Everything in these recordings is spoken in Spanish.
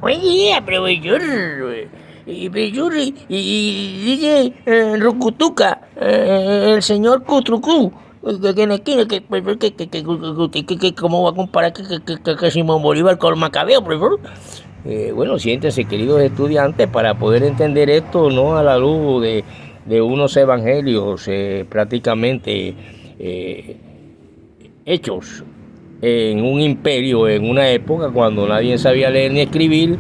Buen día, profesor. Profesor, y dice Rocutuca, el señor Cutrucú, que en la esquina, ¿cómo va a comparar que Simón Bolívar con Macabeo, profesor? Bueno, siéntense, queridos estudiantes, para poder entender esto, ¿no? A la luz de unos evangelios prácticamente hechos en un imperio, en una época cuando nadie sabía leer ni escribir,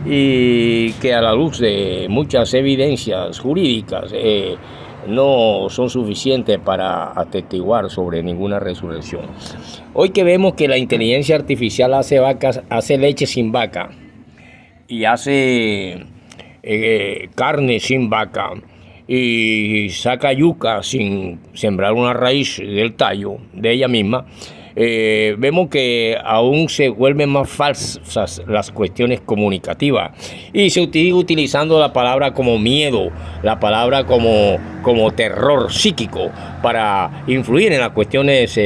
y que a la luz de muchas evidencias jurídicas no son suficientes para atestiguar sobre ninguna resurrección. Hoy que vemos que la inteligencia artificial hace leche sin vaca y hace carne sin vaca y saca yuca sin sembrar una raíz del tallo de ella misma, vemos que aún se vuelven más falsas las cuestiones comunicativas y se sigue utilizando la palabra como miedo, la palabra como terror psíquico para influir en las cuestiones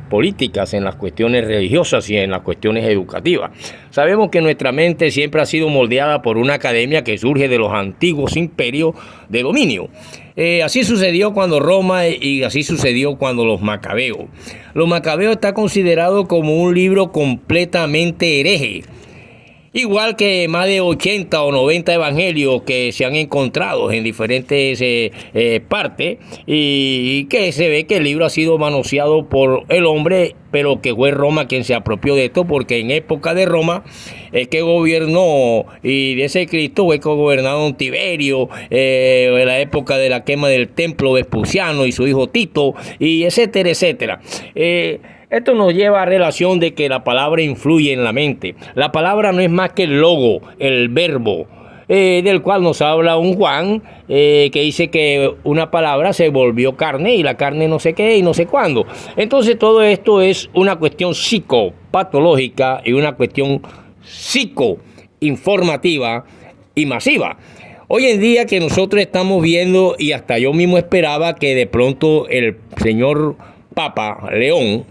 políticas, en las cuestiones religiosas y en las cuestiones educativas. Sabemos que nuestra mente siempre ha sido moldeada por una academia que surge de los antiguos imperios de dominio. Así sucedió cuando Roma y así sucedió cuando los Macabeos. Los Macabeos está considerado como un libro completamente hereje, igual que más de 80 o 90 evangelios que se han encontrado en diferentes partes y que se ve que el libro ha sido manoseado por el hombre, pero que fue Roma quien se apropió de esto, porque en época de Roma es que gobernó, y de ese Cristo fue que gobernaron Tiberio, en la época de la quema del templo Vespuciano y su hijo Tito, y etcétera, etcétera. Esto nos lleva a relación de que la palabra influye en la mente. La palabra no es más que el logo, el verbo, del cual nos habla un Juan, que dice que una palabra se volvió carne y la carne no sé qué y no sé cuándo. Entonces todo esto es una cuestión psicopatológica y una cuestión psicoinformativa y masiva. Hoy en día que nosotros estamos viendo, y hasta yo mismo esperaba que de pronto el señor Papa León,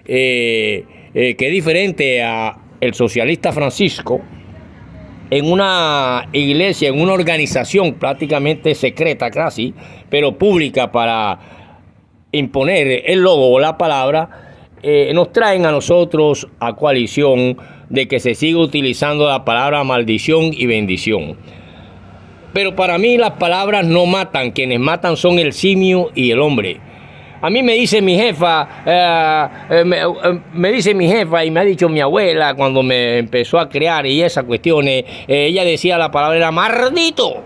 que es diferente a el socialista Francisco, en una iglesia, en una organización prácticamente secreta casi, pero pública para imponer el logo o la palabra, nos traen a nosotros a coalición de que se siga utilizando la palabra maldición y bendición. Pero para mí las palabras no matan, quienes matan son el simio y el hombre. A mí me dice mi jefa, me dice mi jefa y me ha dicho mi abuela cuando me empezó a criar y esas cuestiones, ella decía la palabra era mardito,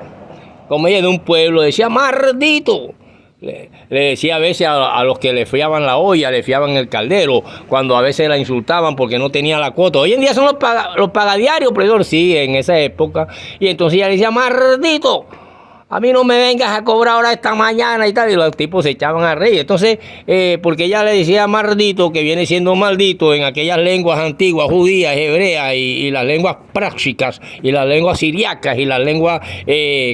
como ella de un pueblo decía mardito. Le decía a veces a los que le friaban la olla, le friaban el caldero, cuando a veces la insultaban porque no tenía la cuota. Hoy en día son los pagadiarios, profesor, sí, en esa época. Y entonces ella le decía mardito. A mí no me vengas a cobrar ahora esta mañana y tal. Y los tipos se echaban a reír. Entonces, porque ella le decía maldito, que viene siendo maldito en aquellas lenguas antiguas, judías, hebreas, y las lenguas prácticas, y las lenguas siriacas, y las lenguas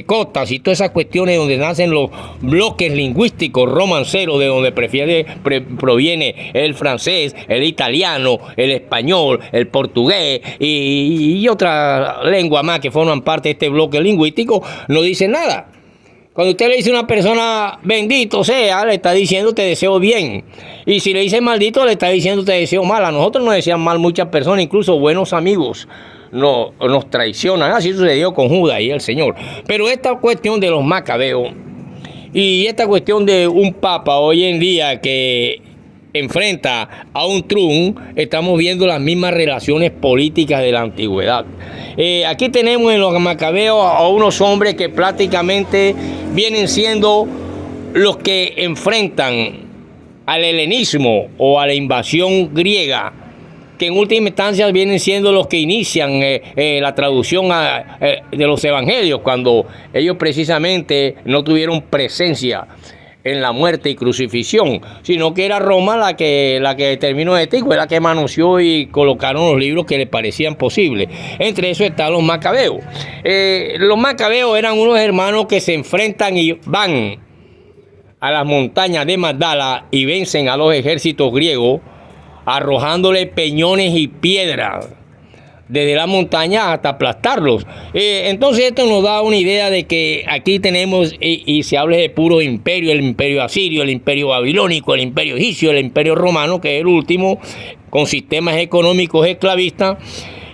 cotas, y todas esas cuestiones donde nacen los bloques lingüísticos romanceros, de donde proviene el francés, el italiano, el español, el portugués, y otras lenguas más que forman parte de este bloque lingüístico, no dicen nada. Cuando usted le dice a una persona bendito sea, le está diciendo te deseo bien. Y si le dice maldito, le está diciendo te deseo mal. A nosotros nos decían mal muchas personas, incluso buenos amigos nos traicionan. Así sucedió con Judas y el Señor. Pero esta cuestión de los Macabeos y esta cuestión de un papa hoy en día que enfrenta a un Trump, estamos viendo las mismas relaciones políticas de la antigüedad. Aquí tenemos en los Macabeos a unos hombres que prácticamente vienen siendo los que enfrentan al helenismo o a la invasión griega, que en última instancia vienen siendo los que inician la traducción de los evangelios, cuando ellos precisamente no tuvieron presencia en la muerte y crucifixión, sino que era Roma la que terminó esto, fue la que manoseó y colocaron los libros que le parecían posibles. Entre eso están los Macabeos. Los Macabeos eran unos hermanos que se enfrentan y van a las montañas de Magdala y vencen a los ejércitos griegos, arrojándole peñones y piedras. desde la montaña hasta aplastarlos. Entonces esto nos da una idea de que aquí tenemos, y se habla de puro imperio, el imperio asirio, el imperio babilónico, el imperio egipcio, el imperio romano, que es el último, con sistemas económicos esclavistas,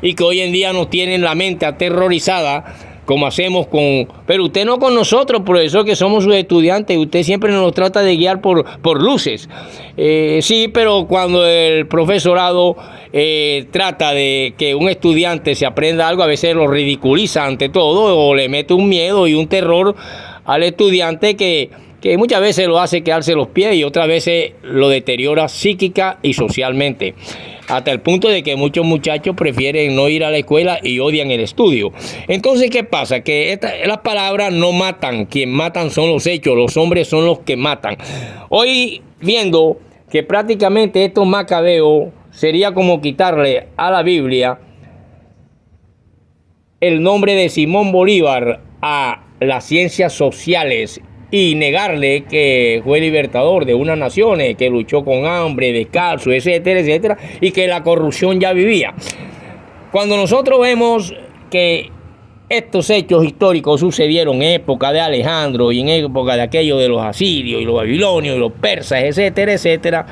y que hoy en día nos tienen la mente aterrorizada, como hacemos con... Pero usted no con nosotros, profesor, que somos sus estudiantes. Usted siempre nos trata de guiar por luces. Sí, pero cuando el profesorado trata de que un estudiante se aprenda algo, a veces lo ridiculiza ante todo, o le mete un miedo y un terror al estudiante que muchas veces lo hace quedarse los pies y otras veces lo deteriora psíquica y socialmente. Hasta el punto de que muchos muchachos prefieren no ir a la escuela y odian el estudio. Entonces, ¿qué pasa? Que las palabras no matan. Quien matan son los hechos. Los hombres son los que matan. Hoy, viendo que prácticamente estos macabeos sería como quitarle a la Biblia el nombre de Simón Bolívar a las ciencias sociales y negarle que fue libertador de unas naciones, que luchó con hambre, descalzo, etcétera, etcétera, y que la corrupción ya vivía. Cuando nosotros vemos que estos hechos históricos sucedieron en época de Alejandro y en época de aquello de los asirios y los babilonios y los persas, etcétera, etcétera,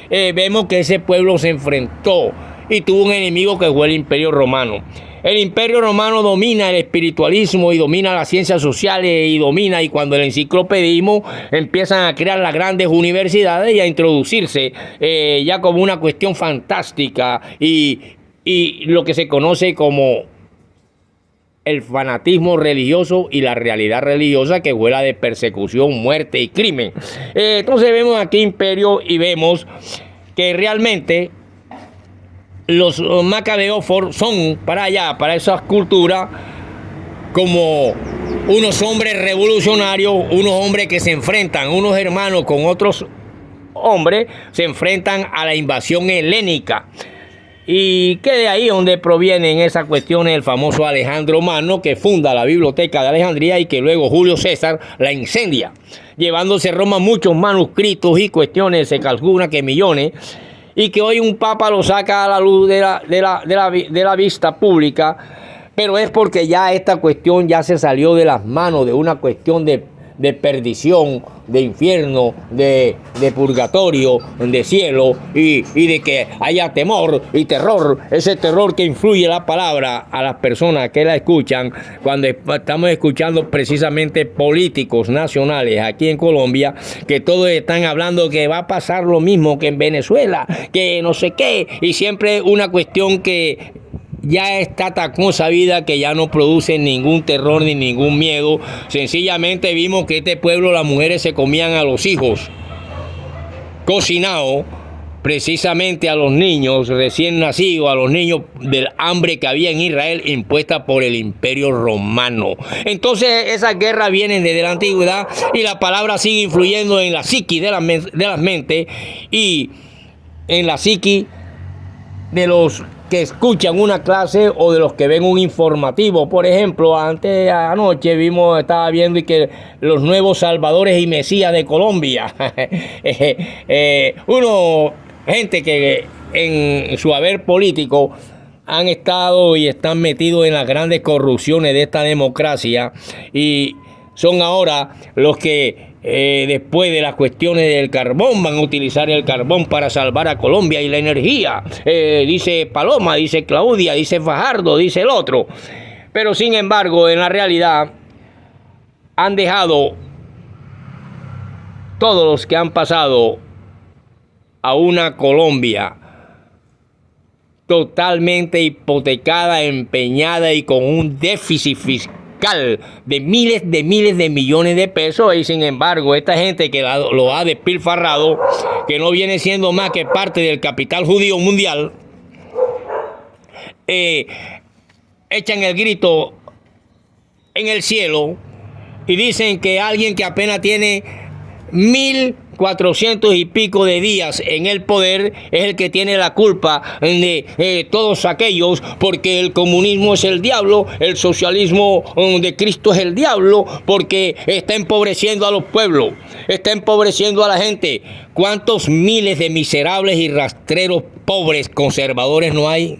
vemos que ese pueblo se enfrentó y tuvo un enemigo que fue el Imperio Romano. El Imperio Romano domina el espiritualismo y domina las ciencias sociales y cuando el enciclopedismo empiezan a crear las grandes universidades y a introducirse ya como una cuestión fantástica y lo que se conoce como el fanatismo religioso y la realidad religiosa, que fue la de persecución, muerte y crimen. Entonces vemos aquí imperio y vemos que realmente los macabeos son para allá, para esas culturas, como unos hombres revolucionarios, unos hombres que se enfrentan, unos hermanos con otros hombres, se enfrentan a la invasión helénica. Y que de ahí donde provienen esas cuestiones el famoso Alejandro Magno, que funda la Biblioteca de Alejandría y que luego Julio César la incendia, llevándose a Roma muchos manuscritos y cuestiones, se calcula que millones, y que hoy un papa lo saca a la luz de la vista pública, pero es porque ya esta cuestión ya se salió de las manos de una cuestión de perdición, de infierno, de purgatorio, de cielo, y de que haya temor y terror, ese terror que influye la palabra a las personas que la escuchan, cuando estamos escuchando precisamente políticos nacionales aquí en Colombia, que todos están hablando que va a pasar lo mismo que en Venezuela, que no sé qué, y siempre una cuestión que ya está tan sabida, que ya no produce ningún terror ni ningún miedo. Sencillamente vimos que este pueblo, las mujeres se comían a los hijos cocinados, precisamente a los niños recién nacidos, a los niños del hambre que había en Israel impuesta por el Imperio Romano. Entonces esas guerras vienen desde la antigüedad y la palabra sigue influyendo en la psiqui de las mentes y en la psiqui de los que escuchan una clase o de los que ven un informativo. Por ejemplo, anoche estaba viendo y que los nuevos salvadores y mesías de Colombia, gente que en su haber político han estado y están metidos en las grandes corrupciones de esta democracia y son ahora los que después de las cuestiones del carbón van a utilizar el carbón para salvar a Colombia y la energía. Dice Paloma, dice Claudia, dice Fajardo, dice el otro. Pero sin embargo, en la realidad han dejado todos los que han pasado a una Colombia totalmente hipotecada, empeñada y con un déficit fiscal de miles de millones de pesos, y sin embargo esta gente que lo ha despilfarrado, que no viene siendo más que parte del capital judío mundial, echan el grito en el cielo y dicen que alguien que apenas tiene 1.400 y pico de días en el poder es el que tiene la culpa de todos aquellos, porque el comunismo es el diablo, el socialismo de Cristo es el diablo, porque está empobreciendo a los pueblos, está empobreciendo a la gente. ¿Cuántos miles de miserables y rastreros pobres conservadores no hay?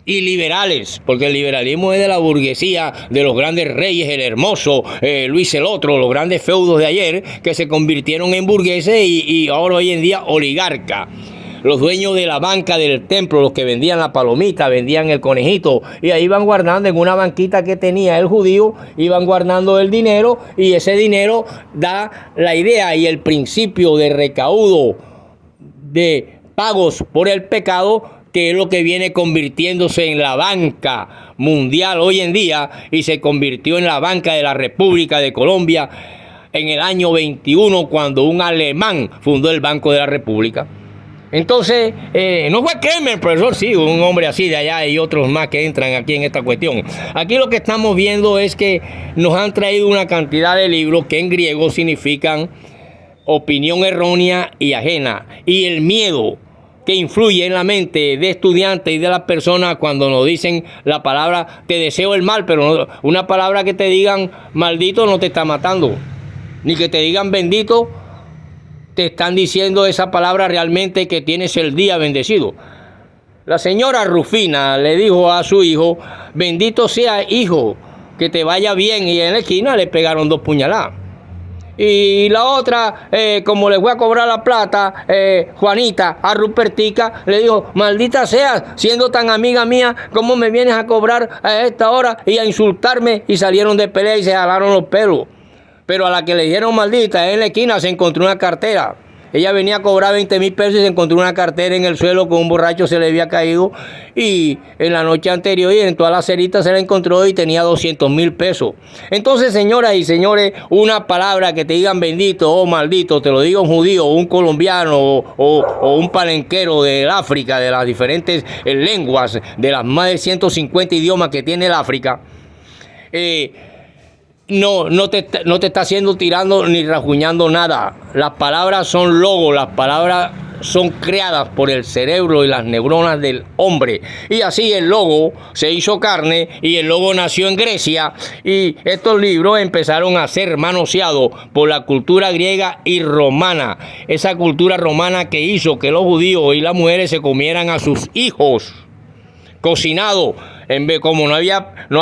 y liberales, porque el liberalismo es de la burguesía, de los grandes reyes, el Hermoso, Luis el Otro, los grandes feudos de ayer, que se convirtieron en burgueses y ahora hoy en día oligarca. Los dueños de la banca del templo, los que vendían la palomita, vendían el conejito, y ahí iban guardando en una banquita que tenía el judío, iban guardando el dinero, y ese dinero da la idea y el principio de recaudo de pagos por el pecado, que es lo que viene convirtiéndose en la banca mundial hoy en día, y se convirtió en la banca de la República de Colombia en el año 21, cuando un alemán fundó el Banco de la República. Entonces, no fue Kremer, profesor, sí, un hombre así de allá y otros más que entran aquí en esta cuestión. Aquí lo que estamos viendo es que nos han traído una cantidad de libros que en griego significan opinión errónea y ajena, y el miedo que influye en la mente de estudiantes y de las personas cuando nos dicen la palabra te deseo el mal, pero una palabra que te digan maldito no te está matando, ni que te digan bendito te están diciendo esa palabra realmente que tienes el día bendecido. La señora Rufina le dijo a su hijo, bendito sea hijo, que te vaya bien, y en la esquina le pegaron 2 puñaladas. Y la otra, como le fue a cobrar la plata, Juanita, a Rupertica, le dijo, maldita seas, siendo tan amiga mía, ¿cómo me vienes a cobrar a esta hora y a insultarme? Y salieron de pelea y se jalaron los pelos. Pero a la que le dijeron maldita, en la esquina se encontró una cartera. Ella venía a cobrar 20,000 pesos y se encontró una cartera en el suelo con un borracho se le había caído. Y en la noche anterior y en todas las ceritas se la encontró y tenía 200,000 pesos. Entonces, señoras y señores, una palabra que te digan bendito o maldito, te lo diga un judío, o un colombiano o un palenquero del África, de las diferentes lenguas, de las más de 150 idiomas que tiene el África, no te está haciendo tirando ni rajuñando nada. Las palabras son logos, las palabras son creadas por el cerebro y las neuronas del hombre. Y así el logo se hizo carne y el logo nació en Grecia. Y estos libros empezaron a ser manoseados por la cultura griega y romana. Esa cultura romana que hizo que los judíos y las mujeres se comieran a sus hijos cocinado. Como no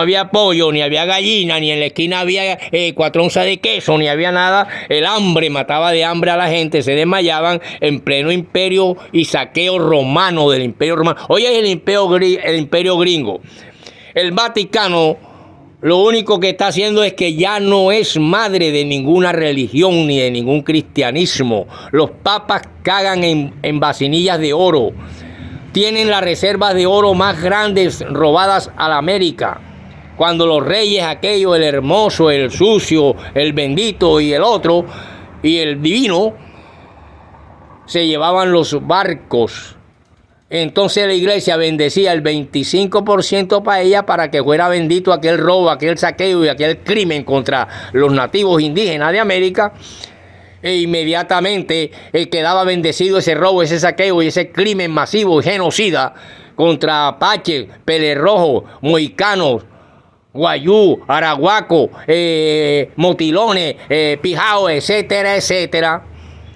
había pollo, ni había gallina, ni en la esquina había 4 onzas de queso, ni había nada, el hambre mataba de hambre a la gente, se desmayaban en pleno imperio y saqueo romano del imperio romano. Hoy es el imperio gringo. El Vaticano lo único que está haciendo es que ya no es madre de ninguna religión ni de ningún cristianismo. Los papas cagan en vasinillas de oro. Tienen las reservas de oro más grandes robadas a la América. Cuando los reyes, aquellos, el hermoso, el sucio, el bendito y el otro, y el divino, se llevaban los barcos. Entonces la iglesia bendecía el 25% para ella, para que fuera bendito aquel robo, aquel saqueo y aquel crimen contra los nativos indígenas de América. E inmediatamente quedaba bendecido ese robo, ese saqueo y ese crimen masivo y genocida contra apaches, pelerrojos, mohicanos, guayú, arahuaco, motilones, pijaos, etcétera, etcétera,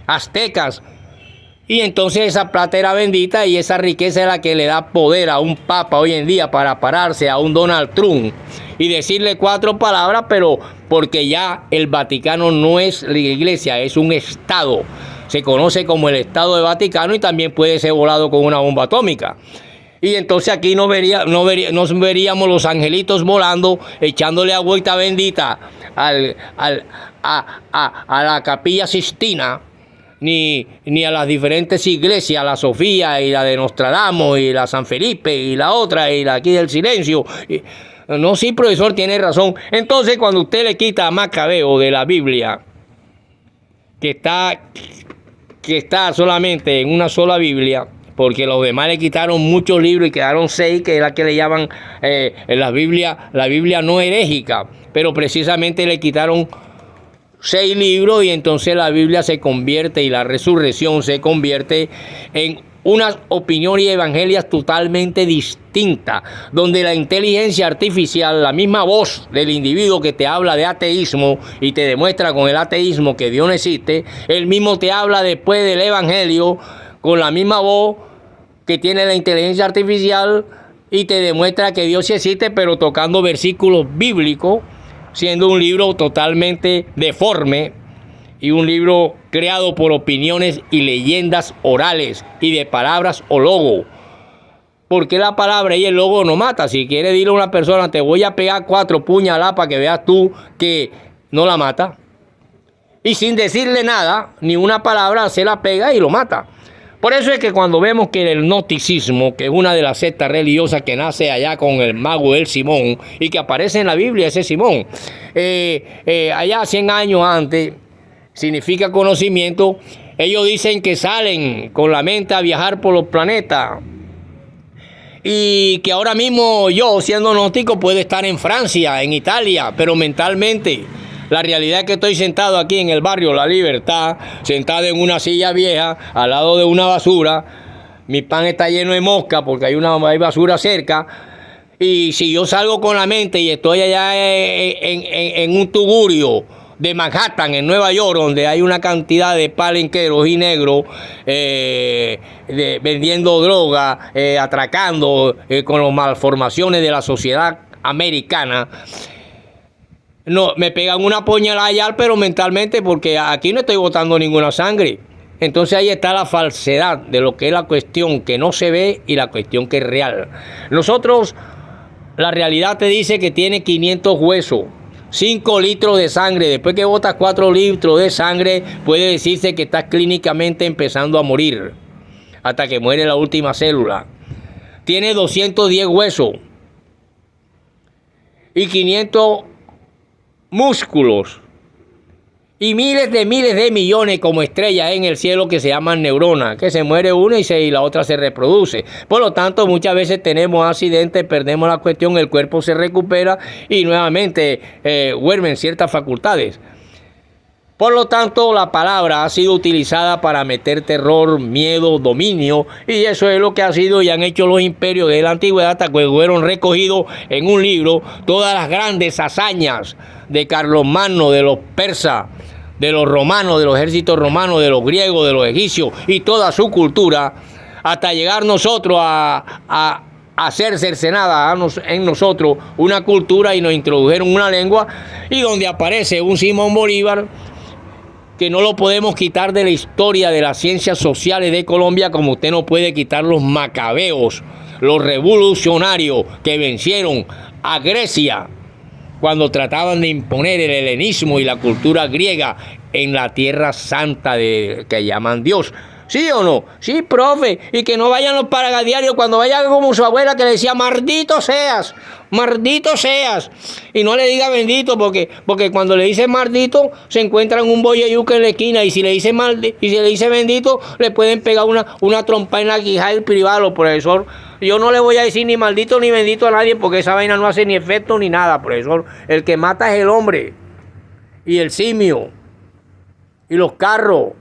aztecas. Y entonces esa plata era bendita y esa riqueza es la que le da poder a un papa hoy en día para pararse a un Donald Trump y decirle 4 palabras, pero porque ya el Vaticano no es la iglesia, es un estado. Se conoce como el Estado de Vaticano y también puede ser volado con una bomba atómica. Y entonces aquí no veríamos los angelitos volando, echándole agüita bendita a la Capilla Sistina, ni a las diferentes iglesias, la Sofía y la de Nostradamus y la San Felipe y la otra y la aquí del Silencio. No, sí, profesor, tiene razón. Entonces, cuando usted le quita a Macabeo de la Biblia, que está solamente en una sola Biblia, porque los demás le quitaron muchos libros y quedaron 6, que es la que le llaman la Biblia no herégica, pero precisamente le quitaron 6 libros y entonces la Biblia se convierte y la resurrección se convierte en unas opiniones y evangelias totalmente distintas, donde la inteligencia artificial, la misma voz del individuo que te habla de ateísmo y te demuestra con el ateísmo que Dios no existe, él mismo te habla después del evangelio con la misma voz que tiene la inteligencia artificial y te demuestra que Dios sí existe, pero tocando versículos bíblicos, siendo un libro totalmente deforme y un libro creado por opiniones y leyendas orales y de palabras o logo. Porque la palabra y el logo no mata. Si quieres decirle a una persona, te voy a pegar 4 puñaladas para que veas tú que no la mata. Y sin decirle nada, ni una palabra, se la pega y lo mata. Por eso es que cuando vemos que el gnosticismo, que es una de las sectas religiosas que nace allá con el mago El Simón y que aparece en la Biblia ese Simón, allá 100 años antes, significa conocimiento, ellos dicen que salen con la mente a viajar por los planetas y que ahora mismo yo, siendo gnóstico, puedo estar en Francia, en Italia, pero mentalmente. La realidad es que estoy sentado aquí en el barrio La Libertad, sentado en una silla vieja, al lado de una basura. Mi pan está lleno de mosca porque hay basura cerca. Y si yo salgo con la mente y estoy allá en un tugurio de Manhattan, en Nueva York, donde hay una cantidad de palenqueros y negros vendiendo droga, atracando con las malformaciones de la sociedad americana, no, me pegan una puñalada allá, pero mentalmente, porque aquí no estoy botando ninguna sangre. Entonces ahí está la falsedad de lo que es la cuestión que no se ve y la cuestión que es real. Nosotros, la realidad te dice que tiene 500 huesos, 5 litros de sangre. Después que botas 4 litros de sangre, puede decirse que estás clínicamente empezando a morir, hasta que muere la última célula. Tiene 210 huesos y 500 músculos y miles de millones como estrellas en el cielo que se llaman neuronas, que se muere una y la otra se reproduce. Por lo tanto, muchas veces tenemos accidentes, perdemos la cuestión, el cuerpo se recupera y nuevamente vuelven ciertas facultades. Por lo tanto, la palabra ha sido utilizada para meter terror, miedo, dominio, y eso es lo que ha sido y han hecho los imperios de la antigüedad, hasta que fueron recogidos en un libro todas las grandes hazañas de Carlomagno, de los persas, de los romanos, de los ejércitos romanos, de los griegos, de los egipcios y toda su cultura, hasta llegar nosotros a hacer cercenada en nosotros una cultura y nos introdujeron una lengua, y donde aparece un Simón Bolívar que no lo podemos quitar de la historia de las ciencias sociales de Colombia, como usted no puede quitar los macabeos, los revolucionarios que vencieron a Grecia cuando trataban de imponer el helenismo y la cultura griega en la tierra santa que llaman Dios. ¿Sí o no? Sí, profe. Y que no vayan los paragadiarios cuando vayan como su abuela, que le decía, maldito seas, maldito seas. Y no le diga bendito, porque cuando le dice maldito, se encuentran un bolle yuca en la esquina. Y si le dice bendito, le pueden pegar una trompa en la quijada del privado, profesor. Yo no le voy a decir ni maldito ni bendito a nadie, porque esa vaina no hace ni efecto ni nada, profesor. El que mata es el hombre, y el simio, y los carros,